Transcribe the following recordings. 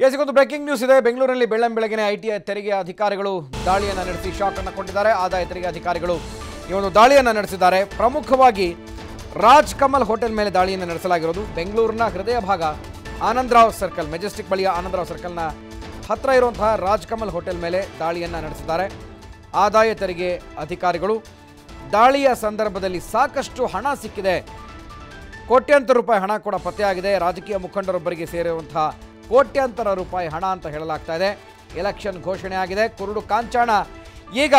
ಈಗೊಂದು breaking news ಇದೆ. ಬೆಂಗಳೂರಲ್ಲಿ ಬೆಳ್ಳಂಬೆಳಗಿನ ಐಟಿ ತೆರಿಗೆ ಅಧಿಕಾರಿಗಳು ದಾಳಿಯನ್ನು ನಡೆಸಿ ಶಾಕ್ ಅನ್ನು ಕೊಟ್ಟಿದ್ದಾರೆ. ಆದಾಯ ತೆರಿಗೆ ಅಧಿಕಾರಿಗಳು ಈ ಒಂದು ದಾಳಿಯನ್ನು ನಡೆಸಿದ್ದಾರೆ. ಪ್ರಮುಖವಾಗಿ ರಾಜ್ ಕಮಲ್ ಹೋಟೆಲ್ ಮೇಲೆ ದಾಳಿಯನ್ನು ನಡೆಸಲಾಗಿರೋದು. ಬೆಂಗಳೂರಿನ ಹೃದಯ ಭಾಗ ಆನಂದರಾವ್ ಸರ್ಕಲ್, ಮೆಜೆಸ್ಟಿಕ್ ಬಳಿಯ ಆನಂದರಾವ್ ಸರ್ಕಲ್ನ ಹತ್ತಿರ ಇರುವಂತಹ ರಾಜ್ ಕಮಲ್ ಹೋಟೆಲ್ ಮೇಲೆ ದಾಳಿಯನ್ನು ನಡೆಸಿದ್ದಾರೆ ಆದಾಯ ತೆರಿಗೆ ಅಧಿಕಾರಿಗಳು. ದಾಳಿಯ ಸಂದರ್ಭದಲ್ಲಿ ಸಾಕಷ್ಟು ಹಣ ಸಿಕ್ಕಿದೆ, ಕೋಟ್ಯಾಂತರ ರೂಪಾಯಿ ಹಣ ಕೂಡ ಪತ್ತೆಯಾಗಿದೆ. ರಾಜಕೀಯ ಮುಖಂಡರೊಬ್ಬರಿಗೆ ಸೇರಿರುವಂತಹ ಕೋಟ್ಯಾಂತರ ರೂಪಾಯಿ ಹಣ ಅಂತ ಹೇಳಲಾಗ್ತಾ ಇದೆ. ಎಲೆಕ್ಷನ್ ಘೋಷಣೆ ಆಗಿದೆ, ಕುರುಡು ಕಾಂಚಾಣ ಈಗ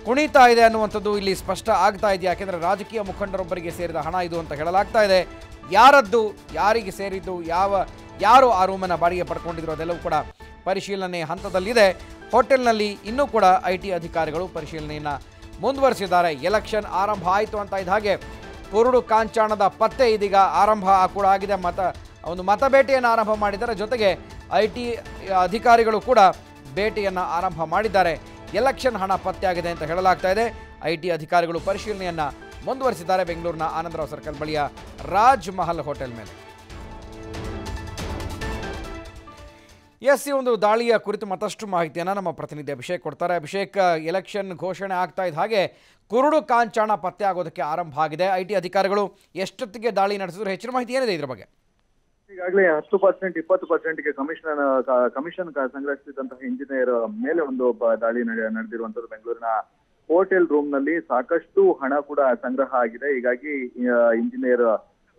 ಕುಣಿತಾ ಇದೆ ಅನ್ನುವಂಥದ್ದು ಇಲ್ಲಿ ಸ್ಪಷ್ಟ ಆಗ್ತಾ ಇದೆ. ಯಾಕೆಂದರೆ ರಾಜಕೀಯ ಮುಖಂಡರೊಬ್ಬರಿಗೆ ಸೇರಿದ ಹಣ ಇದು ಅಂತ ಹೇಳಲಾಗ್ತಾ ಇದೆ. ಯಾರದ್ದು, ಯಾರಿಗೆ ಸೇರಿದ್ದು, ಯಾರು ಆ ರೂಮನ್ನು ಬಾಡಿಗೆ ಪಡ್ಕೊಂಡಿದ್ರು ಅದೆಲ್ಲವೂ ಕೂಡ ಪರಿಶೀಲನೆ ಹಂತದಲ್ಲಿದೆ. ಹೋಟೆಲ್ನಲ್ಲಿ ಇನ್ನೂ ಕೂಡ ಐಟಿ ಅಧಿಕಾರಿಗಳು ಪರಿಶೀಲನೆಯನ್ನು ಮುಂದುವರಿಸಿದ್ದಾರೆ. ಎಲೆಕ್ಷನ್ ಆರಂಭ ಆಯಿತು ಅಂತ ಇದ್ದ ಹಾಗೆ ಕುರುಡು ಕಾಂಚಾಣದ ಪತ್ತೆ ಇದೀಗ ಆರಂಭ ಕೂಡ ಆಗಿದೆ. ಒಂದು ಮತಬೇಟೆಯನ್ನು ಆರಂಭ ಮಾಡಿದ್ದಾರೆ. ಜೊತೆಗೆ ಐಟಿ ಅಧಿಕಾರಿಗಳು ಕೂಡ ಬೇಟೆಯನ್ನು ಆರಂಭ ಮಾಡಿದ್ದಾರೆ. ಎಲೆಕ್ಷನ್ ಹಣ ಪತ್ತೆಯಾಗಿದೆ ಅಂತ ಹೇಳಲಾಗ್ತಾ ಇದೆ. ಐಟಿ ಅಧಿಕಾರಿಗಳು ಪರಿಶೀಲನೆಯನ್ನು ಮುಂದುವರಿಸಿದ್ದಾರೆ ಬೆಂಗಳೂರಿನ ಆನಂದರಾವ್ ಸರ್ಕಲ್ ಬಳಿಯ ರಾಜ್ ಮಹಲ್ ಹೋಟೆಲ್ ಮೇಲೆ. ಈ ಒಂದು ದಾಳಿಯ ಕುರಿತು ಮತ್ತಷ್ಟು ಮಾಹಿತಿಯನ್ನು ನಮ್ಮ ಪ್ರತಿನಿಧಿ ಅಭಿಷೇಕ್ ಕೊಡ್ತಾರೆ. ಅಭಿಷೇಕ್, ಎಲೆಕ್ಷನ್ ಘೋಷಣೆ ಆಗ್ತಾ ಇದ್ದ ಹಾಗೆ ಕುರುಡು ಕಾಂಚಾಣ ಪತ್ತೆ ಆಗೋದಕ್ಕೆ ಆರಂಭ ಆಗಿದೆ. ಐಟಿ ಅಧಿಕಾರಿಗಳು ಎಷ್ಟೊತ್ತಿಗೆ ದಾಳಿ ನಡೆಸಿದ್ರು, ಹೆಚ್ಚಿನ ಮಾಹಿತಿ ಏನಿದೆ ಇದ್ರ ಬಗ್ಗೆ? ಈಗಾಗಲೇ 10% 20%ಗೆ ಕಮಿಷನ್ ಸಂಗ್ರಹಿಸಿದಂತಹ ಇಂಜಿನಿಯರ್ ಮೇಲೆ ಒಂದು ದಾಳಿ ನಡೆದಿರುವಂತದ್ದು. ಬೆಂಗಳೂರಿನ ಹೋಟೆಲ್ ರೂಮ್ ನಲ್ಲಿ ಸಾಕಷ್ಟು ಹಣ ಕೂಡ ಸಂಗ್ರಹ ಆಗಿದೆ. ಹೀಗಾಗಿ ಇಂಜಿನಿಯರ್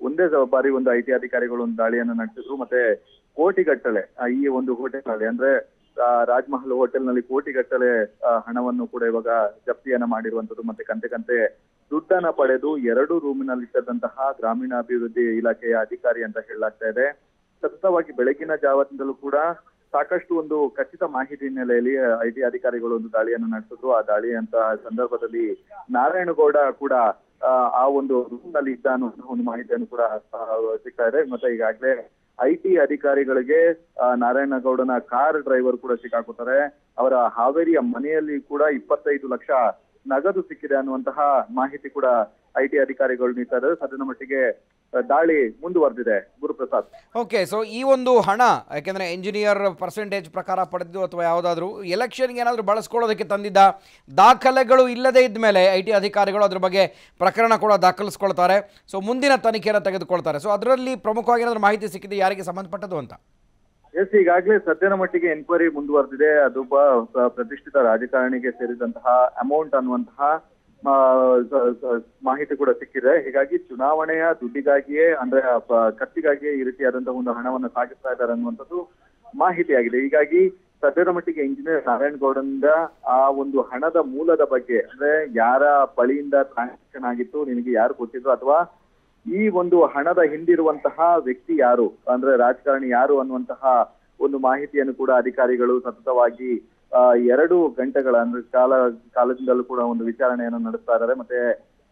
ಒಂದೇ ಬಾರಿ ಒಂದು ಐಟಿ ಅಧಿಕಾರಿಗಳು ಒಂದು ದಾಳಿಯನ್ನು ನಡೆಸಿದ್ರು. ಮತ್ತೆ ಕೋಟಿಗಟ್ಟಲೆ ಈ ಒಂದು ಹೋಟೆಲ್ ನಲ್ಲಿ, ಅಂದ್ರೆ ರಾಜ್ಮಹಲ್ ಹೋಟೆಲ್ ನಲ್ಲಿ ಕೋಟಿಗಟ್ಟಲೆ ಹಣವನ್ನು ಕೂಡ ಇವಾಗ ಜಪ್ತಿಯನ್ನ ಮಾಡಿರುವಂತದ್ದು. ಮತ್ತೆ ಕಂತೆ ದುಡ್ಡನ್ನ ಪಡೆದು 2 ರೂಮಿನಲ್ಲಿದ್ದಂತಹ ಗ್ರಾಮೀಣಾಭಿವೃದ್ಧಿ ಇಲಾಖೆಯ ಅಧಿಕಾರಿ ಅಂತ ಹೇಳಲಾಗ್ತಾ ಇದೆ. ಸತತವಾಗಿ ಬೆಳಗಿನ ಜಾವದಿಂದಲೂ ಕೂಡ ಸಾಕಷ್ಟು ಒಂದು ಖಚಿತ ಮಾಹಿತಿ ಹಿನ್ನೆಲೆಯಲ್ಲಿ ಐಟಿ ಅಧಿಕಾರಿಗಳು ಒಂದು ದಾಳಿಯನ್ನು ನಡೆಸಿದ್ರು. ಆ ದಾಳಿಯಂತಹ ಸಂದರ್ಭದಲ್ಲಿ ನಾರಾಯಣಗೌಡ ಕೂಡ ಆ ಒಂದು ರೂಮ್ ನಲ್ಲಿ ಇದ್ದ ಅನ್ನುವಂತಹ ಒಂದು ಮಾಹಿತಿಯನ್ನು ಕೂಡ ಸಿಗ್ತಾ ಇದೆ. ಮತ್ತೆ ಈಗಾಗಲೇ ಐಟಿ ಅಧಿಕಾರಿಗಳಿಗೆ ನಾರಾಯಣಗೌಡನ ಕಾರ್ ಡ್ರೈವರ್ ಕೂಡ ಸಿಕ್ಕಾಕೋತಾರೆ. ಅವರ ಹಾವೇರಿಯ ಮನೆಯಲ್ಲಿ ಕೂಡ 25 ಲಕ್ಷ ನಗದು ಸಿಕ್ಕಿದೆ ಅನ್ನುವಂತಹ ಮಾಹಿತಿ ಕೂಡ ಐಟಿ ಅಧಿಕಾರಿಗಳು ನೀಡ್ತಾ ಇದ್ದಾರೆ. ಸದ್ಯದ ಮಟ್ಟಿಗೆ ದಾಳಿ ಮುಂದುವರೆದಿದೆ. ಗುರುಪ್ರಸಾದ್, ಓಕೆ, ಸೊ ಈ ಒಂದು ಹಣ ಯಾಕೆಂದ್ರೆ ಇಂಜಿನಿಯರ್ ಪರ್ಸೆಂಟೇಜ್ ಪ್ರಕಾರ ಪಡೆದಿದ್ದು ಅಥವಾ ಯಾವುದಾದ್ರೂ ಎಲೆಕ್ಷನ್ಗೆ ಏನಾದರೂ ಬಳಸ್ಕೊಳ್ಳೋದಕ್ಕೆ ತಂದಿದ್ದ ದಾಖಲೆಗಳು ಇಲ್ಲದೇ ಇದ್ದ ಮೇಲೆ ಐಟಿ ಅಧಿಕಾರಿಗಳು ಅದ್ರ ಬಗ್ಗೆ ಪ್ರಕರಣ ಕೂಡ ದಾಖಲಿಸ್ಕೊಳ್ತಾರೆ. ಸೊ ಮುಂದಿನ ತನಿಖೆಯನ್ನು ತೆಗೆದುಕೊಳ್ತಾರೆ. ಸೊ ಅದರಲ್ಲಿ ಪ್ರಮುಖವಾಗಿ ಏನಾದರೂ ಮಾಹಿತಿ ಸಿಕ್ಕಿದೆ ಯಾರಿಗೆ ಸಂಬಂಧಪಟ್ಟದ್ದು ಅಂತ? ಈಗಾಗಲೇ ಸದ್ಯದ ಮಟ್ಟಿಗೆ ಎನ್ಕ್ವೈರಿ ಮುಂದುವರೆದಿದೆ. ಅದೊಬ್ಬ ಪ್ರತಿಷ್ಠಿತ ರಾಜಕಾರಣಿಗೆ ಸೇರಿದಂತಹ ಅಮೌಂಟ್ ಅನ್ನುವಂತಹ ಮಾಹಿತಿ ಕೂಡ ಸಿಕ್ಕಿದೆ. ಹೀಗಾಗಿ ಚುನಾವಣೆಯ ದುಡ್ಡಿಗಾಗಿಯೇ, ಅಂದ್ರೆ ಖರ್ಚಿಗಾಗಿಯೇ ಈ ರೀತಿಯಾದಂತಹ ಒಂದು ಹಣವನ್ನು ಸಾಗಿಸ್ತಾ ಇದ್ದಾರೆ ಅನ್ನುವಂಥದ್ದು ಮಾಹಿತಿಯಾಗಿದೆ. ಹೀಗಾಗಿ ಸದ್ಯದ ಮಟ್ಟಿಗೆ ಇಂಜಿನಿಯರ್ ನಾರಾಯಣಗೌಡನಿಂದ ಆ ಒಂದು ಹಣದ ಮೂಲದ ಬಗ್ಗೆ, ಅಂದ್ರೆ ಯಾರ ಬಳಿಯಿಂದ ಟ್ರಾನ್ಸಾಕ್ಷನ್ ಆಗಿತ್ತು, ನಿನಗೆ ಯಾರು ಕೊಟ್ಟಿದ್ರು, ಅಥವಾ ಈ ಒಂದು ಹಣದ ಹಿಂದಿರುವಂತಹ ವ್ಯಕ್ತಿ ಯಾರು, ಅಂದ್ರೆ ರಾಜಕಾರಣಿ ಯಾರು ಅನ್ನುವಂತಹ ಒಂದು ಮಾಹಿತಿಯನ್ನು ಕೂಡ ಅಧಿಕಾರಿಗಳು ಸತತವಾಗಿ 2 ಗಂಟೆಗಳ ಅಂದ್ರೆ ಕಾಲದಿಂದಲೂ ಕೂಡ ಒಂದು ವಿಚಾರಣೆಯನ್ನು ನಡೆಸ್ತಾ ಇದ್ದಾರೆ. ಮತ್ತೆ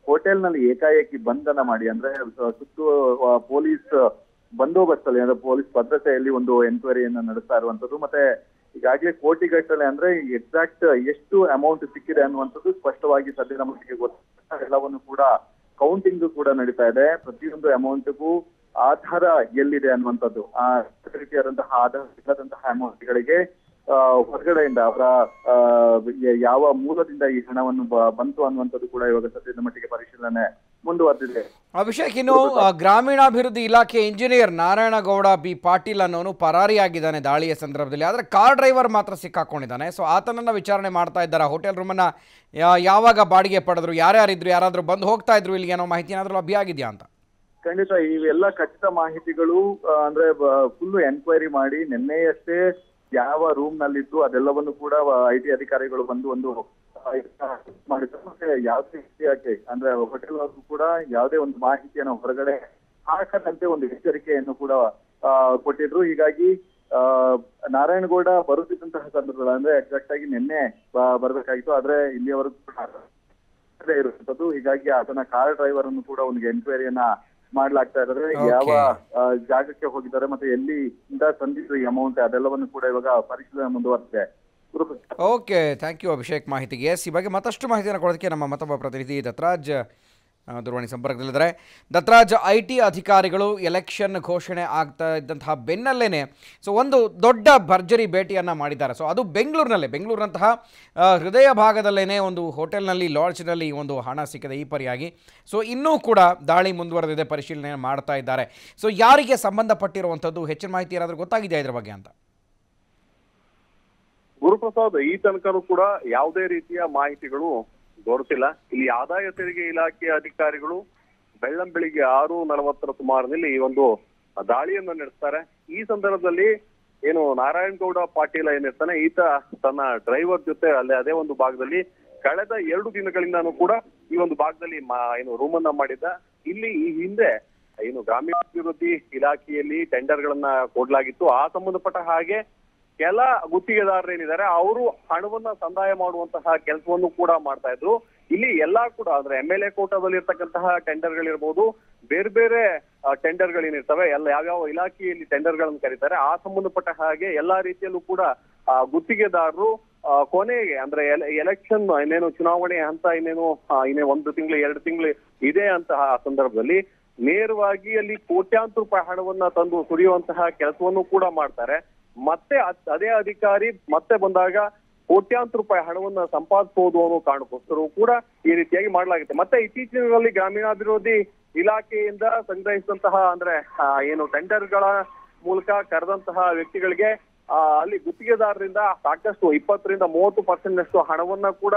ಹೋಟೆಲ್ ನಲ್ಲಿ ಏಕಾಏಕಿ ಬಂಧನ ಮಾಡಿ, ಅಂದ್ರೆ ಸುತ್ತು ಪೊಲೀಸ್ ಬಂದೋಬಸ್ತಲ್ಲಿ, ಅಂದ್ರೆ ಪೊಲೀಸ್ ಭದ್ರತೆಯಲ್ಲಿ ಒಂದು ಎನ್ಕ್ವೈರಿಯನ್ನು ನಡೆಸ್ತಾ ಇರುವಂತದ್ದು. ಮತ್ತೆ ಈಗಾಗಲೇ ಕೋಟಿಗಟ್ಟಲೆ, ಅಂದ್ರೆ ಎಕ್ಸಾಕ್ಟ್ ಎಷ್ಟು ಅಮೌಂಟ್ ಸಿಕ್ಕಿದೆ ಅನ್ನುವಂಥದ್ದು ಸ್ಪಷ್ಟವಾಗಿ ಸದ್ಯದ ಮಟ್ಟಿಗೆ ಗೊತ್ತಿಲ್ಲ. ಎಲ್ಲವನ್ನು ಕೂಡ ಕೌಂಟಿಂಗ್ ಕೂಡ ನಡೀತಾ ಇದೆ. ಪ್ರತಿಯೊಂದು ಅಮೌಂಟ್ಗೂ ಆಧಾರ ಎಲ್ಲಿದೆ ಅನ್ನುವಂಥದ್ದು, ಆ ರೀತಿಯಾದಂತಹ ಆಧಾರ ಇಲ್ಲದಂತಹ ಅಮೌಂಟ್ಗಳಿಗೆ ಹೊರಗಡೆಯಿಂದ ಅವರ ಯಾವ ಮೂಲದಿಂದ ಈ ಹಣವನ್ನು ಬಂತು ಅನ್ನುವಂಥದ್ದು ಕೂಡ ಇವಾಗ ಸದ್ಯದ ಮಟ್ಟಿಗೆ ಪರಿಶೀಲನೆ ಮುಂದುವರೆದಿದೆ. ಅಭಿಷೇಕ್, ಇನ್ನು ಗ್ರಾಮೀಣಾಭಿವೃದ್ಧಿ ಇಲಾಖೆ ಇಂಜಿನಿಯರ್ ನಾರಾಯಣಗೌಡ ಬಿ ಪಾಟೀಲ್ ಅನ್ನೋನು ಪರಾರಿಯಾಗಿದ್ದಾನೆ ದಾಳಿಯ ಸಂದರ್ಭದಲ್ಲಿ. ಆದರೆ ಕಾರ್ ಡ್ರೈವರ್ ಮಾತ್ರ ಸಿಕ್ಕಾಕೊಂಡಿದ್ದಾನೆ. ಸೊ ಆತನನ್ನ ವಿಚಾರಣೆ ಮಾಡ್ತಾ ಇದ್ದಾರೆ. ಹೋಟೆಲ್ ರೂಮನ್ನ ಯಾವಾಗ ಬಾಡಿಗೆ ಪಡೆದ್ರು, ಯಾರ್ಯಾರಿದ್ರು, ಯಾರಾದರೂ ಬಂದು ಹೋಗ್ತಾ ಇದ್ರು ಇಲ್ಲಿಗೆ ಅನ್ನೋ ಮಾಹಿತಿ ಏನಾದರೂ ಲಭ್ಯ ಆಗಿದೆಯಾ ಅಂತ? ಖಂಡಿತ ಇವೆಲ್ಲ ಖಚಿತ ಮಾಹಿತಿಗಳು, ಅಂದ್ರೆ ಫುಲ್ ಎನ್ಕ್ವೈರಿ ಮಾಡಿ ನಿನ್ನೆಯಷ್ಟೇ ಯಾವ ರೂಮ್ ನಲ್ಲಿದ್ದು ಅದೆಲ್ಲವನ್ನು ಕೂಡ ಐಟಿ ಅಧಿಕಾರಿಗಳು ಬಂದು ಒಂದು ಮಾಡಿದ್ರು. ಮತ್ತೆ ಯಾವುದೇ ರೀತಿಯಾಗಿ, ಅಂದ್ರೆ ಹೋಟೆಲ್ ಅವರು ಕೂಡ ಯಾವುದೇ ಒಂದು ಮಾಹಿತಿಯನ್ನು ಹೊರಗಡೆ ಹಾಕದಂತೆ ಒಂದು ಎಚ್ಚರಿಕೆಯನ್ನು ಕೂಡ ಕೊಟ್ಟಿದ್ರು. ಹೀಗಾಗಿ ನಾರಾಯಣಗೌಡ ಬರುತ್ತಿದ್ದಂತಹ ಸಂದರ್ಭದಲ್ಲಿ, ಅಂದ್ರೆ ಎಕ್ಸಾಕ್ಟ್ ಆಗಿ ನಿನ್ನೆ ಬರ್ಬೇಕಾಗಿತ್ತು, ಆದ್ರೆ ಇಲ್ಲಿಯವರೆಗೂ ಕೂಡ ಇರುವಂತದ್ದು. ಹೀಗಾಗಿ ಆತನ ಕಾರ್ ಡ್ರೈವರ್ ಅನ್ನು ಕೂಡ ಒಂದು ಎನ್ಕ್ವೈರಿಯನ್ನ ಮಾಡ್ಲಾಗ್ತಾ ಇದ್ದಾರೆ. ಯಾವ ಜಾಗಕ್ಕೆ ಹೋಗಿದ್ದಾರೆ ಮತ್ತೆ ಎಲ್ಲಿಂದ ತಂದಿದ್ರು ಈ ಅಮೌಂಟ್, ಅದೆಲ್ಲವನ್ನು ಕೂಡ ಇವಾಗ ಪರಿಶೀಲನೆ ಮುಂದುವರೆದಿದೆ. ಓಕೆ, ಥ್ಯಾಂಕ್ ಯು ಅಭಿಷೇಕ್ ಮಾಹಿತಿಗೆ. ಈ ಬಗ್ಗೆ ಮತ್ತಷ್ಟು ಮಾಹಿತಿಯನ್ನು ಕೊಡೋದಕ್ಕೆ ನಮ್ಮ ಮತ್ತೊಬ್ಬ ಪ್ರತಿನಿಧಿ ದತ್ತರಾಜ್ ದೂರವಾಣಿ ಸಂಪರ್ಕದಲ್ಲಿದ್ದಾರೆ. ದತ್ತರಾಜ್, IT ಅಧಿಕಾರಿಗಳು ಎಲೆಕ್ಷನ್ ಘೋಷಣೆ ಆಗ್ತಾ ಇದ್ದಂತಹ ಬೆನ್ನಲ್ಲೇ ಒಂದು ದೊಡ್ಡ ಭರ್ಜರಿ ಭೇಟಿಯನ್ನು ಮಾಡಿದ್ದಾರೆ. ಅದು ಬೆಂಗಳೂರಿನಂತಹ ಹೃದಯ ಭಾಗದಲ್ಲೇ ಒಂದು ಹೋಟೆಲ್ನಲ್ಲಿ, ಲಾಡ್ಜ್ನಲ್ಲಿ ಒಂದು ಹಣ ಸಿಕ್ಕಿದೆ ಈ ಪರಿಯಾಗಿ. ಇನ್ನೂ ಕೂಡ ದಾಳಿ ಮುಂದುವರೆದಿದೆ, ಪರಿಶೀಲನೆ ಮಾಡ್ತಾ ಇದ್ದಾರೆ. ಯಾರಿಗೆ ಸಂಬಂಧಪಟ್ಟಿರುವಂಥದ್ದು, ಹೆಚ್ಚಿನ ಮಾಹಿತಿ ಏನಾದರೂ ಗೊತ್ತಾಗಿದೆಯಾ ಇದರ ಬಗ್ಗೆ ಅಂತ? ಗುರುಪ್ರಸಾದ್, ಈ ತನಕನೂ ಕೂಡ ಯಾವುದೇ ರೀತಿಯ ಮಾಹಿತಿಗಳು ದೊರೆತಿಲ್ಲ. ಇಲ್ಲಿ ಆದಾಯ ತೆರಿಗೆ ಇಲಾಖೆಯ ಅಧಿಕಾರಿಗಳು ಬೆಳ್ಳಂಬೆಳಿಗ್ಗೆ 6:40 ಸುಮಾರಿನಲ್ಲಿ ಈ ಒಂದು ದಾಳಿಯನ್ನ ನಡೆಸ್ತಾರೆ. ಈ ಸಂದರ್ಭದಲ್ಲಿ ಏನು ನಾರಾಯಣಗೌಡ ಪಾಟೀಲ ಏನಿರ್ತಾನೆ, ಈತ ತನ್ನ ಡ್ರೈವರ್ ಜೊತೆ ಅದೇ ಒಂದು ಭಾಗದಲ್ಲಿ ಕಳೆದ 2 ದಿನಗಳಿಂದಾನು ಕೂಡ ಈ ಒಂದು ಭಾಗದಲ್ಲಿ ರೂಮ್ ಅನ್ನ ಮಾಡಿದ್ದ. ಇಲ್ಲಿ ಈ ಹಿಂದೆ ಏನು ಗ್ರಾಮೀಣಾಭಿವೃದ್ಧಿ ಇಲಾಖೆಯಲ್ಲಿ ಟೆಂಡರ್ ಗಳನ್ನ ಕೊಡ್ಲಾಗಿತ್ತು. ಆ ಸಂಬಂಧಪಟ್ಟ ಹಾಗೆ ಕೆಲ ಗುತ್ತಿಗೆದಾರರೇನಿದ್ದಾರೆ ಅವರು ಹಣವನ್ನ ಸಂದಾಯ ಮಾಡುವಂತಹ ಕೆಲಸವನ್ನು ಕೂಡ ಮಾಡ್ತಾ ಇದ್ರು. ಇಲ್ಲಿ ಎಲ್ಲಾ ಕೂಡ ಅಂದ್ರೆ MLA ಕೋಟಾದಲ್ಲಿ ಇರ್ತಕ್ಕಂತಹ ಟೆಂಡರ್ ಗಳಿರ್ಬೋದು, ಬೇರೆ ಬೇರೆ ಟೆಂಡರ್ ಗಳೇನಿರ್ತವೆ, ಯಾವ್ಯಾವ ಇಲಾಖೆಯಲ್ಲಿ ಟೆಂಡರ್ ಗಳನ್ನ ಕರೀತಾರೆ, ಆ ಸಂಬಂಧಪಟ್ಟ ಹಾಗೆ ಎಲ್ಲಾ ರೀತಿಯಲ್ಲೂ ಕೂಡ ಗುತ್ತಿಗೆದಾರರು ಕೊನೆಗೆ ಅಂದ್ರೆ ಎಲೆಕ್ಷನ್ ಇನ್ನೇನು ಚುನಾವಣೆ ಹಂತ ಇನ್ನೇನು 1 ತಿಂಗಳು 2 ತಿಂಗಳು ಇದೆ ಅಂತಹ ಸಂದರ್ಭದಲ್ಲಿ ನೇರವಾಗಿ ಅಲ್ಲಿ ಕೋಟ್ಯಾಂತರ ರೂಪಾಯಿ ಹಣವನ್ನ ತಂದು ಸುರಿಯುವಂತಹ ಕೆಲಸವನ್ನು ಕೂಡ ಮಾಡ್ತಾರೆ. ಮತ್ತೆ ಅದೇ ಅಧಿಕಾರಿ ಮತ್ತೆ ಬಂದಾಗ ಕೋಟ್ಯಾಂತರ ರೂಪಾಯಿ ಹಣವನ್ನ ಸಂಪಾದಿಸಬಹುದು ಅನ್ನೋ ಕಾರಣಕ್ಕೋಸ್ಕರ ಕೂಡ ಈ ರೀತಿಯಾಗಿ ಮಾಡಲಾಗುತ್ತೆ. ಮತ್ತೆ ಇತ್ತೀಚಿನ ದಿನಗಳಲ್ಲಿ ಗ್ರಾಮೀಣಾಭಿವೃದ್ಧಿ ಇಲಾಖೆಯಿಂದ ಸಂಗ್ರಹಿಸಿದಂತಹ ಅಂದ್ರೆ ಏನು ಟೆಂಡರ್ ಗಳ ಮೂಲಕ ಕರೆದಂತಹ ವ್ಯಕ್ತಿಗಳಿಗೆ ಅಲ್ಲಿ ಗುತ್ತಿಗೆದಾರರಿಂದ ಸಾಕಷ್ಟು 20-30% ಹಣವನ್ನ ಕೂಡ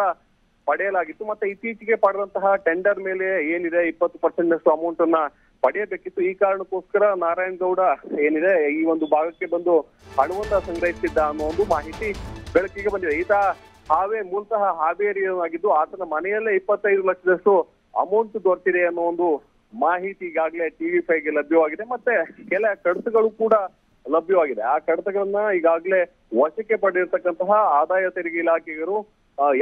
ಪಡೆಯಲಾಗಿತ್ತು. ಮತ್ತೆ ಇತ್ತೀಚೆಗೆ ಪಡೆದಂತಹ ಟೆಂಡರ್ ಮೇಲೆ ಏನಿದೆ 20% ಅಮೌಂಟ್ ಅನ್ನ ಪಡೆಯಬೇಕಿತ್ತು. ಈ ಕಾರಣಕ್ಕೋಸ್ಕರ ನಾರಾಯಣಗೌಡ ಏನಿದೆ ಈ ಒಂದು ಭಾಗಕ್ಕೆ ಬಂದು ಹಣವನ್ನ ಸಂಗ್ರಹಿಸಿದ್ದ ಅನ್ನೋ ಒಂದು ಮಾಹಿತಿ ಬೆಳಕಿಗೆ ಬಂದಿದೆ. ಈತ ಮೂಲತಃ ಹಾವೇರಿಯಾಗಿದ್ದು ಆತನ ಮನೆಯಲ್ಲೇ 25 ಲಕ್ಷದಷ್ಟು ಅಮೌಂಟ್ ದೊರೆತಿದೆ ಅನ್ನೋ ಒಂದು ಮಾಹಿತಿ ಈಗಾಗಲೇ TV5ಗೆ ಲಭ್ಯವಾಗಿದೆ. ಮತ್ತೆ ಕೆಲ ಕಡತಗಳು ಕೂಡ ಲಭ್ಯವಾಗಿದೆ. ಆ ಕಡತಗಳನ್ನ ಈಗಾಗಲೇ ವಶಕ್ಕೆ ಪಡೆದಿರ್ತಕ್ಕಂತಹ ಆದಾಯ ತೆರಿಗೆ ಇಲಾಖೆಗರು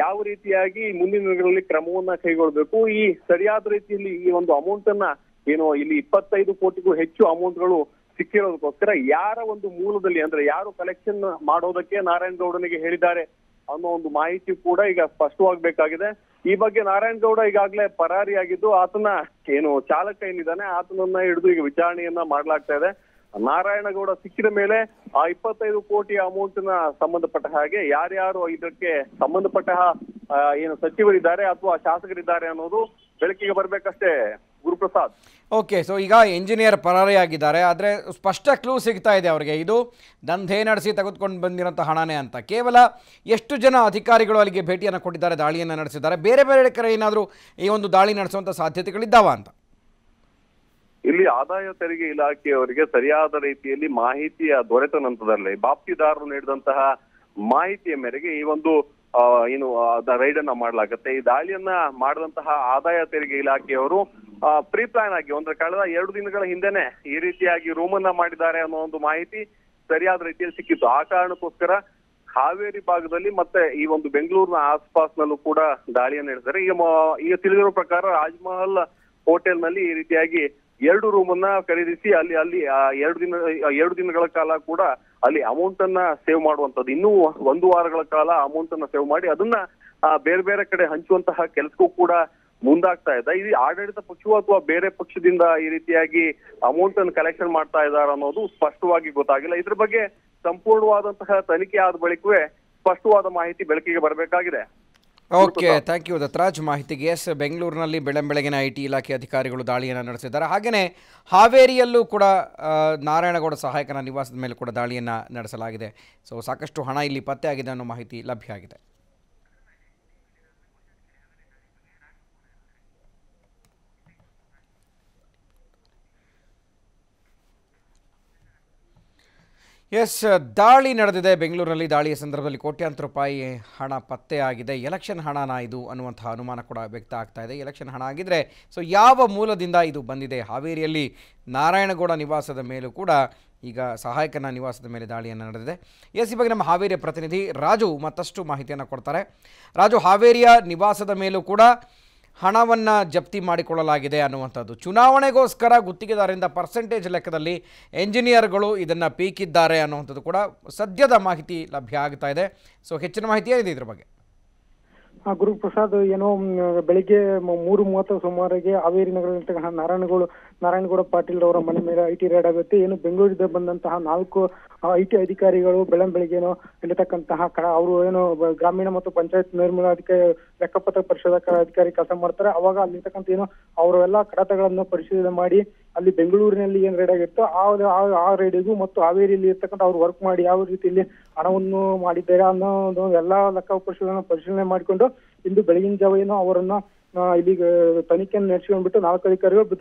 ಯಾವ ರೀತಿಯಾಗಿ ಮುಂದಿನ ದಿನಗಳಲ್ಲಿ ಕ್ರಮವನ್ನ ಕೈಗೊಳ್ಳಬೇಕು, ಈ ಸರಿಯಾದ ರೀತಿಯಲ್ಲಿ ಈ ಒಂದು ಅಮೌಂಟ್ ಅನ್ನ ಏನು ಇಲ್ಲಿ 25 ಕೋಟಿಗೂ ಹೆಚ್ಚು ಅಮೌಂಟ್ ಗಳು ಸಿಕ್ಕಿರೋದಕ್ಕೋಸ್ಕರ ಯಾರ ಒಂದು ಮೂಲದಲ್ಲಿ ಅಂದ್ರೆ ಯಾರು ಕಲೆಕ್ಷನ್ ಮಾಡೋದಕ್ಕೆ ನಾರಾಯಣಗೌಡನಿಗೆ ಹೇಳಿದ್ದಾರೆ ಅನ್ನೋ ಒಂದು ಮಾಹಿತಿ ಕೂಡ ಈಗ ಸ್ಪಷ್ಟವಾಗಬೇಕಾಗಿದೆ. ಈ ಬಗ್ಗೆ ನಾರಾಯಣಗೌಡ ಈಗಾಗಲೇ ಪರಾರಿಯಾಗಿದ್ದು ಆತನ ಏನು ಚಾಲಕ ಏನಿದ್ದಾನೆ ಆತನನ್ನ ಹಿಡಿದು ಈಗ ವಿಚಾರಣೆಯನ್ನ ಮಾಡ್ಲಾಗ್ತಾ ಇದೆ. ನಾರಾಯಣಗೌಡ ಸಿಕ್ಕಿದ ಮೇಲೆ ಆ 25 ಕೋಟಿ ಅಮೌಂಟ್ ನ ಸಂಬಂಧಪಟ್ಟ ಹಾಗೆ ಯಾರ್ಯಾರು ಇದಕ್ಕೆ ಸಂಬಂಧಪಟ್ಟ ಏನು ಸಚಿವರಿದ್ದಾರೆ ಅಥವಾ ಶಾಸಕರಿದ್ದಾರೆ ಅನ್ನೋದು ಬೆಳಕಿಗೆ ಬರ್ಬೇಕಷ್ಟೇ ಗುರುಪ್ರಸಾದ್. ಓಕೆ, ಈಗ ಇಂಜಿನಿಯರ್ ಪರಾರಿಯಾಗಿದ್ದಾರೆ, ಆದರೆ ಸ್ಪಷ್ಟ ಕ್ಲೂ ಸಿಗ್ತಾ ಇದೆ ಅವರಿಗೆ ಇದು ದಂಧೆ ನಡೆಸಿ ತೆಗೆದುಕೊಂಡು ಬಂದಿರೋಂಥ ಹಣನೇ ಅಂತ. ಕೇವಲ ಎಷ್ಟು ಜನ ಅಧಿಕಾರಿಗಳು ಅಲ್ಲಿಗೆ ಭೇಟಿಯನ್ನು ಕೊಟ್ಟಿದ್ದಾರೆ, ದಾಳಿಯನ್ನು ನಡೆಸಿದ್ದಾರೆ, ಬೇರೆ ಬೇರೆ ಕಡೆ ಏನಾದರೂ ಈ ಒಂದು ದಾಳಿ ನಡೆಸುವಂಥ ಸಾಧ್ಯತೆಗಳಿದ್ದಾವ ಅಂತ? ಇಲ್ಲಿ ಆದಾಯ ತೆರಿಗೆ ಇಲಾಖೆಯವರಿಗೆ ಸರಿಯಾದ ರೀತಿಯಲ್ಲಿ ಮಾಹಿತಿಯ ದೊರೆತ ನಂತರದಲ್ಲಿ ಬಾಪ್ತಿದಾರರು ನೀಡಿದಂತಹ ಮಾಹಿತಿಯ ಮೇರೆಗೆ ಈ ಒಂದು ಏನು ರೈಡ್ ಅನ್ನ ಮಾಡ್ಲಾಗತ್ತೆ. ಈ ದಾಳಿಯನ್ನ ಮಾಡಿದಂತಹ ಆದಾಯ ತೆರಿಗೆ ಇಲಾಖೆಯವರು ಪ್ರೀ ಪ್ಲಾನ್ ಆಗಿ ಅಂದ್ರೆ ಕಳೆದ 2 ದಿನಗಳ ಹಿಂದೆನೆ ಈ ರೀತಿಯಾಗಿ ರೂಮ್ ಅನ್ನ ಮಾಡಿದ್ದಾರೆ ಅನ್ನೋ ಒಂದು ಮಾಹಿತಿ ಸರಿಯಾದ ರೀತಿಯಲ್ಲಿ ಸಿಕ್ಕಿತ್ತು. ಆ ಕಾರಣಕ್ಕೋಸ್ಕರ ಹಾವೇರಿ ಭಾಗದಲ್ಲಿ ಮತ್ತೆ ಈ ಒಂದು ಬೆಂಗಳೂರಿನ ಆಸ್ಪಾಸ್ನಲ್ಲೂ ಕೂಡ ದಾಳಿಯನ್ನು ನಡೆಸಿದ್ದಾರೆ. ಈಗ ತಿಳಿದಿರೋ ಪ್ರಕಾರ ರಾಜ್ಮಹಲ್ ಹೋಟೆಲ್ ನಲ್ಲಿ ಈ ರೀತಿಯಾಗಿ 2 ರೂಮ್ ಅನ್ನ ಖರೀದಿಸಿ ಅಲ್ಲಿ 2 ದಿನಗಳ ಕಾಲ ಕೂಡ ಅಲ್ಲಿ ಅಮೌಂಟ್ ಅನ್ನ ಸೇವ್ ಮಾಡುವಂತದ್ದು, ಇನ್ನೂ 1 ವಾರಗಳ ಕಾಲ ಅಮೌಂಟ್ ಅನ್ನ ಸೇವ್ ಮಾಡಿ ಅದನ್ನ ಬೇರೆ ಬೇರೆ ಕಡೆ ಹಂಚುವಂತಹ ಕೆಲಸಕ್ಕೂ ಕೂಡ ಮುಂದಾಗ್ತಾ ಇದೆ. ಇದು ಆಡಳಿತ ಪಕ್ಷವು ಅಥವಾ ಬೇರೆ ಪಕ್ಷದಿಂದ ಈ ರೀತಿಯಾಗಿ ಅಮೌಂಟ್ ಅನ್ನು ಕಲೆಕ್ಷನ್ ಮಾಡ್ತಾ ಇದ್ದಾರೆ ಅನ್ನೋದು ಸ್ಪಷ್ಟವಾಗಿ ಗೊತ್ತಾಗಿಲ್ಲ. ಇದ್ರ ಬಗ್ಗೆ ಸಂಪೂರ್ಣವಾದಂತಹ ತನಿಖೆ ಆದ ಬಳಿಕವೇ ಸ್ಪಷ್ಟವಾದ ಮಾಹಿತಿ ಬೆಳಕಿಗೆ ಬರಬೇಕಾಗಿದೆ. ಓಕೆ, ಥ್ಯಾಂಕ್ ಯು ದತ್ತರಾಜ್ ಮಾಹಿತಿಗೆ. ಬೆಂಗಳೂರಿನಲ್ಲಿ ಬೆಳಂಬೆಳಗಿನ IT ಇಲಾಖೆ ಅಧಿಕಾರಿಗಳು ದಾಳಿಯನ್ನು ನಡೆಸಿದ್ದಾರೆ. ಹಾಗೆಯೇ ಹಾವೇರಿಯಲ್ಲೂ ಕೂಡ ನಾರಾಯಣಗೌಡ ಸಹಾಯಕನ ನಿವಾಸದ ಮೇಲೆ ಕೂಡ ದಾಳಿಯನ್ನು ನಡೆಸಲಾಗಿದೆ. ಸಾಕಷ್ಟು ಹಣ ಇಲ್ಲಿ ಪತ್ತೆಯಾಗಿದೆ ಅನ್ನೋ ಮಾಹಿತಿ ಲಭ್ಯ ಆಗಿದೆ. ಎಸ್, ದಾಳಿ ನಡೆದಿದೆ ಬೆಂಗಳೂರಿನಲ್ಲಿ. ದಾಳಿಯ ಸಂದರ್ಭದಲ್ಲಿ ಕೋಟ್ಯಾಂತರ ರೂಪಾಯಿ ಹಣ ಪತ್ತೆಯಾಗಿದೆ. ಎಲೆಕ್ಷನ್ ಹಣನ ಇದು ಅನ್ನುವಂತಹ ಅನುಮಾನ ಕೂಡ ವ್ಯಕ್ತ ಆಗ್ತಾ ಇದೆ. ಎಲೆಕ್ಷನ್ ಹಣ ಆಗಿದ್ದರೆ ಯಾವ ಮೂಲದಿಂದ ಇದು ಬಂದಿದೆ? ಹಾವೇರಿಯಲ್ಲಿ ನಾರಾಯಣಗೌಡ ನಿವಾಸದ ಮೇಲೂ ಕೂಡ ಈಗ ಸಹಾಯಕನ ನಿವಾಸದ ಮೇಲೆ ದಾಳಿಯನ್ನು ನಡೆದಿದೆ. ಎಸ್, ಈ ಬಗ್ಗೆ ನಮ್ಮ ಹಾವೇರಿಯ ಪ್ರತಿನಿಧಿ ರಾಜು ಮತ್ತಷ್ಟು ಮಾಹಿತಿಯನ್ನು ಕೊಡ್ತಾರೆ. ರಾಜು, ಹಾವೇರಿಯ ನಿವಾಸದ ಮೇಲೂ ಕೂಡ ಹಣವನ್ನು ಜಪ್ತಿ ಮಾಡಿಕೊಳ್ಳಲಾಗಿದೆ ಅನ್ನುವಂಥದ್ದು, ಚುನಾವಣೆಗೋಸ್ಕರ ಗುತ್ತಿಗೆದಾರರಿಂದ ಪರ್ಸೆಂಟೇಜ್ ಲೆಕ್ಕದಲ್ಲಿ ಎಂಜಿನಿಯರ್ಗಳು ಇದನ್ನು ಪೀಕಿದ್ದಾರೆ ಅನ್ನುವಂಥದ್ದು ಕೂಡ ಸದ್ಯದ ಮಾಹಿತಿ ಲಭ್ಯ ಆಗ್ತಾ ಇದೆ. ಹೆಚ್ಚಿನ ಮಾಹಿತಿ ಏನಿದೆ ಇದ್ರ ಬಗ್ಗೆ? ಗುರುಪ್ರಸಾದ್ ಏನೋ ಬೆಳಿಗ್ಗೆ 3:30 ಸುಮಾರಿಗೆ ಹಾವೇರಿ ನಗರದಲ್ಲಿರ್ತಕ್ಕಂತಹ ನಾರಾಯಣಗೌಡ ಪಾಟೀಲ್ ಅವರ ಮನೆ ಮೇಲೆ ಐಟಿ ರೇಡ್ ಆಗುತ್ತೆ. ಏನು ಬೆಂಗಳೂರಿಂದ ಬಂದಂತಹ 4 ಐಟಿ ಅಧಿಕಾರಿಗಳು ಬೆಳಗ್ಗೆನೋ ಇಲ್ಲಿರ್ತಕ್ಕಂತಹ ಅವರು ಏನು ಗ್ರಾಮೀಣ ಮತ್ತು ಪಂಚಾಯತ್ ನಿರ್ಮೂಲನಾ ಲೆಕ್ಕಪತ್ರ ಪರಿಶೋಧಕ ಅಧಿಕಾರಿ ಕೆಲಸ ಮಾಡ್ತಾರೆ. ಅವಾಗ ಅಲ್ಲಿರ್ತಕ್ಕಂಥ ಏನು ಅವರೆಲ್ಲ ಕಡತಗಳನ್ನು ಪರಿಶೀಲನೆ ಮಾಡಿ ಅಲ್ಲಿ ಬೆಂಗಳೂರಿನಲ್ಲಿ ಏನ್ ರೇಡ್ ಆಗಿರುತ್ತೋ ಆ ರೇಡಿಗೂ ಮತ್ತು ಹಾವೇರಿಯಲ್ಲಿ ಇರ್ತಕ್ಕಂಥ ಅವ್ರು ವರ್ಕ್ ಮಾಡಿ ಯಾವ ರೀತಿಯಲ್ಲಿ ಹಣವನ್ನು ಮಾಡಿದ್ದಾರೆ ಅನ್ನೋ ಎಲ್ಲಾ ಲೆಕ್ಕ ಪರಿಶೀಲನೆ ಮಾಡಿಕೊಂಡು ಇಂದು ಬೆಳಗಿನ ಜಾವ ಏನೋ ಅವರನ್ನ ಇಲ್ಲಿಗೆ ತನಿಖೆಯನ್ನು ನಡೆಸಿಕೊಂಡ್ಬಿಟ್ಟು 4 ಅಧಿಕಾರಿಗಳು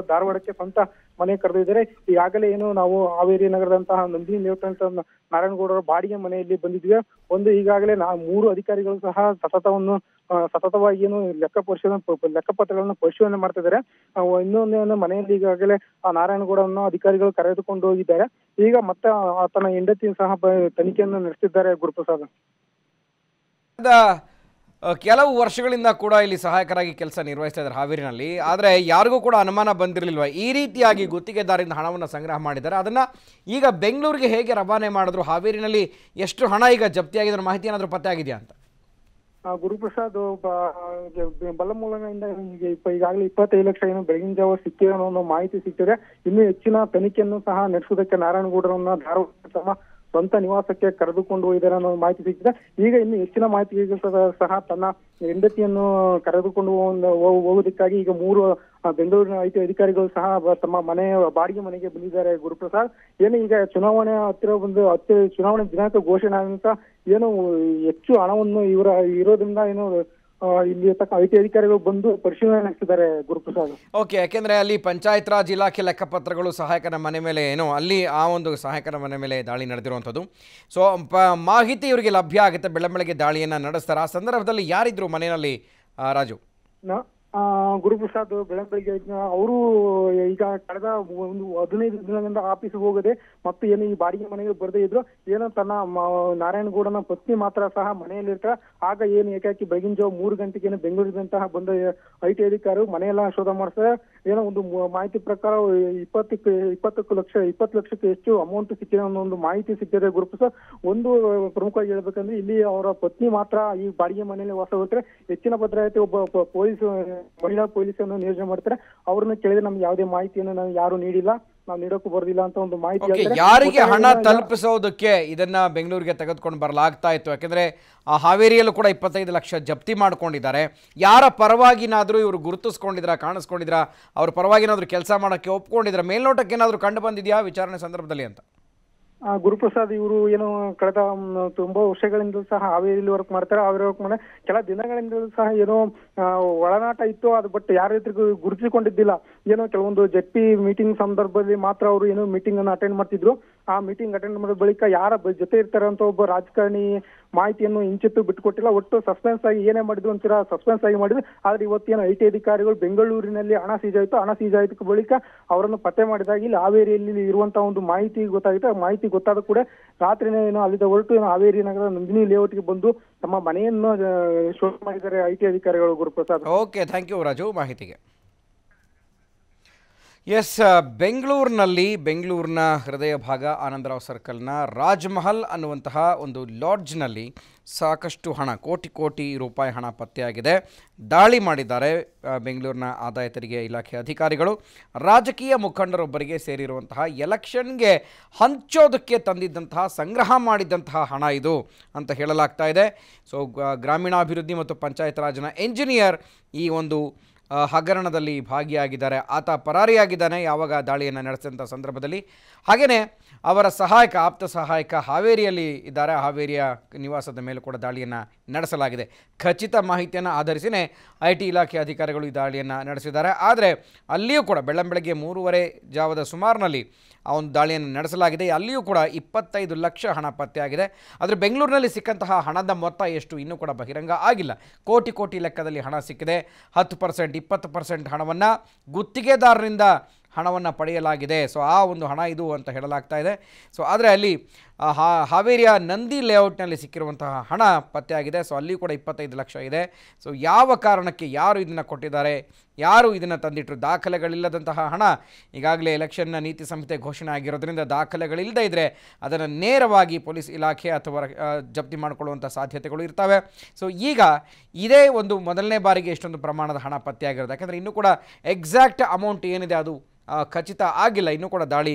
ಧಾರವಾಡಕ್ಕೆ ಸ್ವಂತ ಮನೆ ಕರೆದಿದ್ದಾರೆ. ಈಗಾಗಲೇ ಏನು ನಾವು ಹಾವೇರಿ ನಗರದಂತಹ ನಂದಿನಿ ಲೇಔಟ್ ಅಂತ ನಾರಾಯಣಗೌಡರ ಬಾಡಿಗೆ ಮನೆಯಲ್ಲಿ ಬಂದಿದ್ವಿ. ಈಗಾಗಲೇ 3 ಅಧಿಕಾರಿಗಳು ಸಹ ಸತತವಾಗಿ ಏನು ಲೆಕ್ಕಪತ್ರಗಳನ್ನು ಪರಿಶೀಲನೆ ಮಾಡ್ತಾ ಇದ್ದಾರೆ. ಇನ್ನೊಂದು ಮನೆಯಲ್ಲಿ ಈಗಾಗಲೇ ಆ ನಾರಾಯಣಗೌಡರನ್ನು ಅಧಿಕಾರಿಗಳು ಕರೆದುಕೊಂಡು ಹೋಗಿದ್ದಾರೆ. ಈಗ ಮತ್ತೆ ಆತನ ಹೆಂಡತಿ ಸಹ ತನಿಖೆಯನ್ನು ನಡೆಸಿದ್ದಾರೆ. ಗುರುಪ್ರಸಾದ್, ಕೆಲವು ವರ್ಷಗಳಿಂದ ಕೂಡ ಇಲ್ಲಿ ಸಹಾಯಕರಾಗಿ ಕೆಲಸ ನಿರ್ವಹಿಸ್ತಾ ಇದ್ದಾರೆ ಹಾವೇರಿನಲ್ಲಿ. ಆದರೆ ಯಾರಿಗೂ ಕೂಡ ಅನುಮಾನ ಬಂದಿರಲಿಲ್ವ ಈ ರೀತಿಯಾಗಿ ಗುತ್ತಿಗೆದಾರರಿಂದ ಹಣವನ್ನು ಸಂಗ್ರಹ ಮಾಡಿದ್ದಾರೆ, ಅದನ್ನು ಈಗ ಬೆಂಗಳೂರಿಗೆ ಹೇಗೆ ರವಾನೆ ಮಾಡಿದ್ರು, ಹಾವೇರಿನಲ್ಲಿ ಎಷ್ಟು ಹಣ ಈಗ ಜಪ್ತಿಯಾಗಿದ್ರೆ ಮಾಹಿತಿ ಏನಾದರೂ ಪತ್ತೆ ಆಗಿದೆಯಾ ಅಂತ? ಗುರುಪ್ರಸಾದ್, ಬಲಮೂಲಗಳಿಂದ ಈಗಾಗಲೇ 25 ಲಕ್ಷ ಏನು ಬೆಳಗಿನ ಜಾವ ಸಿಕ್ಕಿದೆ ಅನ್ನೋ ಮಾಹಿತಿ ಸಿಕ್ಕಿದೆ. ಇನ್ನೂ ಹೆಚ್ಚಿನ ತನಿಖೆಯನ್ನು ಸಹ ನಡೆಸುವುದಕ್ಕೆ ನಾರಾಯಣಗೌಡರನ್ನ ಧಾರವಾಡ ಸ್ವಂತ ನಿವಾಸಕ್ಕೆ ಕರೆದುಕೊಂಡು ಹೋಗಿದ್ದಾರೆ ಅನ್ನೋ ಮಾಹಿತಿ ಸಿಕ್ಕಿದೆ. ಈಗ ಇನ್ನು ಹೆಚ್ಚಿನ ಮಾಹಿತಿ ಸಹ ತನ್ನ ಹೆಂಡತಿಯನ್ನು ಕರೆದುಕೊಂಡು ಹೋಗೋದಕ್ಕಾಗಿ ಈಗ 3 ಬೆಂಗಳೂರಿನ ಐಟಿ ಅಧಿಕಾರಿಗಳು ಸಹ ತಮ್ಮ ಬಾಡಿಗೆ ಮನೆಗೆ ಬಂದಿದ್ದಾರೆ. ಗುರುಪ್ರಸಾದ್, ಏನು ಈಗ ಚುನಾವಣೆ ಚುನಾವಣೆ ದಿನಾಂಕ ಘೋಷಣೆ ಆದಂತ ಏನು ಹೆಚ್ಚು ಹಣವನ್ನು ಇರೋದ್ರಿಂದ ಏನು ಇಲ್ಲಿ ಐಟಿ ಅಧಿಕಾರಿಗಳು ಬಂದು ಪರಿಶೀಲನೆ ನಡೆಸಿದ್ದಾರೆ. ಗುರುಪ್ರಸಾದ್, ಓಕೆ, ಯಾಕೆಂದ್ರೆ ಅಲ್ಲಿ ಪಂಚಾಯತ್ ರಾಜ್ ಇಲಾಖೆ ಲೆಕ್ಕಪತ್ರಗಳು ಸಹಾಯಕನ ಮನೆ ಮೇಲೆ ಏನೋ ಅಲ್ಲಿ ಆ ಒಂದು ಸಹಾಯಕನ ಮನೆ ಮೇಲೆ ದಾಳಿ ನಡೆದಿರುವಂಥದ್ದು. ಸೊ ಮಾಹಿತಿ ಇವರಿಗೆ ಲಭ್ಯ ಆಗುತ್ತೆ, ಬೆಳಗ್ಗೆ ದಾಳಿಯನ್ನು ನಡೆಸ್ತಾರೆ. ಆ ಸಂದರ್ಭದಲ್ಲಿ ಯಾರಿದ್ರು ಮನೆಯಲ್ಲಿ ರಾಜು? ಗುರುಪ್ರಸಾದ್, ಬೆಳಗ್ಗೆ ಅವರು ಈಗ ಕಳೆದ 15 ದಿನದಿಂದ ಆಫೀಸ್ಗೆ ಹೋಗದೆ ಮತ್ತು ಏನು ಈ ಬಾಡಿಗೆ ಮನೆಗೆ ಬರದೇ ಇದ್ರು. ಏನೋ ತನ್ನ ನಾರಾಯಣಗೌಡನ ಪತ್ನಿ ಮಾತ್ರ ಸಹ ಮನೆಯಲ್ಲಿ ಇರ್ತಾರೆ. ಆಗ ಏನು ಏಕಾಏಕಿ ಬೆಳಗಿನ ಜಾವ 3 ಗಂಟೆಗೆ ಬೆಂಗಳೂರಿನಂತಹ ಬಂದ ಐಟಿ ಅಧಿಕಾರಿಗಳು ಮನೆಯೆಲ್ಲ ಶೋಧ ಮಾಡಿಸ್ತಾರೆ. ಏನೋ ಒಂದು ಮಾಹಿತಿ ಪ್ರಕಾರ 20 ಲಕ್ಷಕ್ಕೆ ಹೆಚ್ಚು ಅಮೌಂಟ್ ಸಿಕ್ಕಿದೆ ಅನ್ನೋ ಒಂದು ಮಾಹಿತಿ ಸಿಕ್ಕಿದೆ. ಗುರುಪ್ರಸಾದ್, ಒಂದು ಪ್ರಮುಖವಾಗಿ ಹೇಳ್ಬೇಕಂದ್ರೆ ಇಲ್ಲಿ ಅವರ ಪತ್ನಿ ಮಾತ್ರ ಈ ಬಾಡಿಗೆ ಮನೆಯಲ್ಲಿ ವಾಸವಿರ್ತಾರೆ. ಹೆಚ್ಚಿನ ಭದ್ರತೆ ಒಬ್ಬ ಮಹಿಳಾ ಪೊಲೀಸನ್ನು ನಿಯೋಜನೆ ಮಾಡ್ತಾರೆ. ಅವ್ರನ್ನ ಕೇಳಿದ್ರೆ ನಮ್ಗೆ ಯಾವುದೇ ಮಾಹಿತಿಯನ್ನು ನಾವು ಯಾರು ನೀಡಿಲ್ಲ, ನಾವು ನೀಡೋಕ್ಕೂ ಬರೋದಿಲ್ಲ ಅಂತ ಒಂದು ಮಾಹಿತಿ. ಯಾರಿಗೆ ಹಣ ತಲುಪಿಸೋದಕ್ಕೆ ಇದನ್ನ ಬೆಂಗಳೂರಿಗೆ ತೆಗೆದುಕೊಂಡು ಬರಲಾಗ್ತಾ ಇತ್ತು? ಯಾಕಂದ್ರೆ ಆ ಹಾವೇರಿಯಲ್ಲೂ ಕೂಡ 25 ಲಕ್ಷ ಜಪ್ತಿ ಮಾಡ್ಕೊಂಡಿದ್ದಾರೆ. ಯಾರ ಪರವಾಗಿನಾದ್ರೂ ಇವರು ಗುರುತಿಸ್ಕೊಂಡಿದ್ರ, ಕಾಣಿಸ್ಕೊಂಡಿದ್ರ, ಅವ್ರ ಪರವಾಗಿನಾದ್ರೂ ಕೆಲಸ ಮಾಡೋಕ್ಕೆ ಒಪ್ಕೊಂಡಿದ್ರ, ಮೇಲ್ನೋಟಕ್ಕೆ ಏನಾದರೂ ಕಂಡು ಬಂದಿದೆಯಾ ವಿಚಾರಣೆ ಸಂದರ್ಭದಲ್ಲಿ ಅಂತ? ಗುರುಪ್ರಸಾದ್, ಇವರು ಏನು ಕಳೆದ ತುಂಬಾ ವರ್ಷಗಳಿಂದ ಸಹ ಹಾವೇರಿಯಲ್ಲಿ ವರ್ಕ್ ಮಾಡ್ತಾರೆ. ಹಾವೇರಿ ವರ್ಕ್ ಮಾಡಿ ಕೆಲ ದಿನಗಳಿಂದ ಸಹ ಏನೋ ಒಳನಾಟ ಇತ್ತು. ಅದು ಬಟ್ ಯಾರ ರೀತಿಗೂ ಗುರುತಿಸಿಕೊಂಡಿದ್ದಿಲ್ಲ. ಏನೋ ಕೆಲವೊಂದು ಜೆಪಿ ಮೀಟಿಂಗ್ ಸಂದರ್ಭದಲ್ಲಿ ಮಾತ್ರ ಅವರು ಏನೋ ಮೀಟಿಂಗ್ ಅನ್ನು ಅಟೆಂಡ್ ಮಾಡ್ತಿದ್ರು. ಆ ಮೀಟಿಂಗ್ ಅಟೆಂಡ್ ಮಾಡಿದ ಬಳಿಕ ಯಾರ ಜೊತೆ ಇರ್ತಾರೆ ಅಂತ ಒಬ್ಬ ರಾಜಕಾರಣಿ ಮಾಹಿತಿಯನ್ನು ಇಂಚಿತ್ತು ಬಿಟ್ಟುಕೊಟ್ಟಿಲ್ಲ. ಒಟ್ಟು ಸಸ್ಪೆನ್ಸ್ ಆಗಿ ಏನೇ ಮಾಡಿದ್ರು ಅಂತೀರಾ, ಸಸ್ಪೆನ್ಸ್ ಆಗಿ ಮಾಡಿದ್ರು. ಆದ್ರೆ ಇವತ್ತೇನು ಐಟಿ ಅಧಿಕಾರಿಗಳು ಬೆಂಗಳೂರಿನಲ್ಲಿ ಹಣ ಸೀಜ್ ಆಯ್ತು. ಬಳಿಕ ಅವರನ್ನು ಪತ್ತೆ ಮಾಡಿದಾಗ ಇಲ್ಲಿ ಹಾವೇರಿಯಲ್ಲಿ ಇರುವಂತಹ ಒಂದು ಮಾಹಿತಿ ಗೊತ್ತಾಗುತ್ತೆ. ಮಾಹಿತಿ ಗೊತ್ತಾದ ಕೂಡ ರಾತ್ರಿನೇ ಏನೋ ಅಲ್ಲಿಂದ ಹೊರಟು ಹಾವೇರಿ ನಗರದ ನಂದಿನಿ ಲೇಔಟ್ಗೆ ಬಂದು ತಮ್ಮ ಮನೆಯನ್ನು ಶೋಧ ಮಾಡಿದ್ದಾರೆ ಐಟಿ ಅಧಿಕಾರಿಗಳು. Guruprasad, okay, thank you Raju ಮಾಹಿತಿಗೆ. ಎಸ್, ಬೆಂಗಳೂರಿನ ಹೃದಯ ಭಾಗ ಆನಂದರಾವ್ ಸರ್ಕಲ್ನ ರಾಜ್ಮಹಲ್ ಅನ್ನುವಂತಹ ಒಂದು ಲಾಡ್ಜ್ನಲ್ಲಿ ಸಾಕಷ್ಟು ಹಣ, ಕೋಟಿ ರೂಪಾಯಿ ಹಣ ಪತ್ತೆಯಾಗಿದೆ. ದಾಳಿ ಮಾಡಿದ್ದಾರೆ ಬೆಂಗಳೂರಿನ ಆದಾಯ ತೆರಿಗೆ ಇಲಾಖೆ ಅಧಿಕಾರಿಗಳು. ರಾಜಕೀಯ ಮುಖಂಡರೊಬ್ಬರಿಗೆ ಸೇರಿರುವಂತಹ ಎಲೆಕ್ಷನ್ಗೆ ಹಂಚೋದಕ್ಕೆ ತಂದಿದ್ದಂತಹ, ಸಂಗ್ರಹ ಮಾಡಿದ್ದಂತಹ ಹಣ ಇದು ಅಂತ ಹೇಳಲಾಗ್ತಾ ಇದೆ. ಸೊ ಗ್ರಾಮೀಣಾಭಿವೃದ್ಧಿ ಮತ್ತು ಪಂಚಾಯತ್ ರಾಜ್ನ ಎಂಜಿನಿಯರ್ ಈ ಒಂದು ಹಗರಣದಲ್ಲಿ ಭಾಗಿಯಾಗಿದ್ದಾರೆ. ಆತ ಪರಾರಿಯಾಗಿದ್ದಾನೆ ಯಾವಾಗ ದಾಳಿಯನ್ನು ನಡೆಸಿದಂಥ ಸಂದರ್ಭದಲ್ಲಿ. ಹಾಗೆಯೇ ಅವರ ಆಪ್ತ ಸಹಾಯಕ ಹಾವೇರಿಯಲ್ಲಿ ಇದ್ದಾರೆ. ಹಾವೇರಿಯ ನಿವಾಸದ ಮೇಲೂ ಕೂಡ ದಾಳಿಯನ್ನು ನಡೆಸಲಾಗಿದೆ. ಖಚಿತ ಮಾಹಿತಿಯನ್ನು ಆಧರಿಸಿನೇ ಐಟಿ ಇಲಾಖೆ ಅಧಿಕಾರಿಗಳು ಈ ದಾಳಿಯನ್ನು ನಡೆಸಿದ್ದಾರೆ. ಆದರೆ ಅಲ್ಲಿಯೂ ಕೂಡ ಬೆಳಗ್ಗೆ 3:30 ಜಾವದ ಸುಮಾರಿನಲ್ಲಿ ಆ ಒಂದು ದಾಳಿಯನ್ನು ನಡೆಸಲಾಗಿದೆ. ಅಲ್ಲಿಯೂ ಕೂಡ 25 ಲಕ್ಷ ಹಣ ಪತ್ತೆಯಾಗಿದೆ. ಆದರೆ ಬೆಂಗಳೂರಿನಲ್ಲಿ ಸಿಕ್ಕಂತಹ ಹಣದ ಮೊತ್ತ ಎಷ್ಟು ಇನ್ನೂ ಕೂಡ ಬಹಿರಂಗ ಆಗಿಲ್ಲ. ಕೋಟಿ ಲೆಕ್ಕದಲ್ಲಿ ಹಣ ಸಿಕ್ಕಿದೆ. 10%, 20% ಹಣವನ್ನು ಗುತ್ತಿಗೆದಾರರಿಂದ ಹಣವನ್ನು ಪಡೆಯಲಾಗಿದೆ. ಸೊ ಆ ಒಂದು ಹಣ ಇದು ಅಂತ ಹೇಳಲಾಗ್ತಾ ಇದೆ. ಸೊ ಆದರೆ ಅಲ್ಲಿ ಹಾವೇರಿಯ ನಂದಿ ಲೇಔಟ್ನಲ್ಲಿ ಸಿಕ್ಕಿರುವಂತಹ ಹಣ ಪತ್ತೆಯಾಗಿದೆ. ಸೊ ಅಲ್ಲಿ ಕೂಡ 25 ಲಕ್ಷ ಇದೆ. ಸೊ ಯಾವ ಕಾರಣಕ್ಕೆ ಯಾರು ಇದನ್ನು ಕೊಟ್ಟಿದ್ದಾರೆ, ಯಾರು ಇದನ್ನು ತಂದಿಟ್ಟರು, ದಾಖಲೆಗಳಿಲ್ಲದಂತಹ ಹಣ ಈಗಾಗಲೇ ಎಲೆಕ್ಷನ್ನ ನೀತಿ ಸಂಹಿತೆ ಘೋಷಣೆ ಆಗಿರೋದ್ರಿಂದ ದಾಖಲೆಗಳಿಲ್ಲದೆ ಇದ್ದರೆ ಅದನ್ನು ನೇರವಾಗಿ ಪೊಲೀಸ್ ಇಲಾಖೆ ಅಥವಾ ಜಪ್ತಿ ಮಾಡಿಕೊಳ್ಳುವಂಥ ಸಾಧ್ಯತೆಗಳು ಇರ್ತವೆ. ಸೊ ಈಗ ಇದೇ ಒಂದು ಮೊದಲನೇ ಬಾರಿಗೆ ಎಷ್ಟೊಂದು ಪ್ರಮಾಣದ ಹಣ ಪತ್ತೆಯಾಗಿರೋದು. ಯಾಕಂದರೆ ಇನ್ನೂ ಕೂಡ ಎಕ್ಸಾಕ್ಟ್ ಅಮೌಂಟ್ ಏನಿದೆ ಅದು ಖಚಿತ ಆಗಿಲ್ಲ. ಇನ್ನೂ ಕೂಡ ದಾಳಿ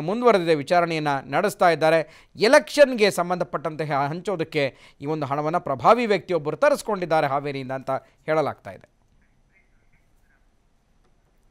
ಮುಂದುವರೆದಿದೆ, ವಿಚಾರಣೆಯನ್ನು ನಡೆಸ್ತಾ ಇದ್ದಾರೆ. ಎಲೆಕ್ಷನ್ಗೆ ಸಂಬಂಧಪಟ್ಟಂತೆ ಹಂಚೋದಕ್ಕೆ ಈ ಒಂದು ಹಣವನ್ನು ಪ್ರಭಾವಿ ವ್ಯಕ್ತಿಯೊಬ್ಬರು ತರಿಸ್ಕೊಂಡಿದ್ದಾರೆ ಹಾವೇರಿಯಿಂದ ಅಂತ ಹೇಳಲಾಗ್ತಾ ಇದೆ.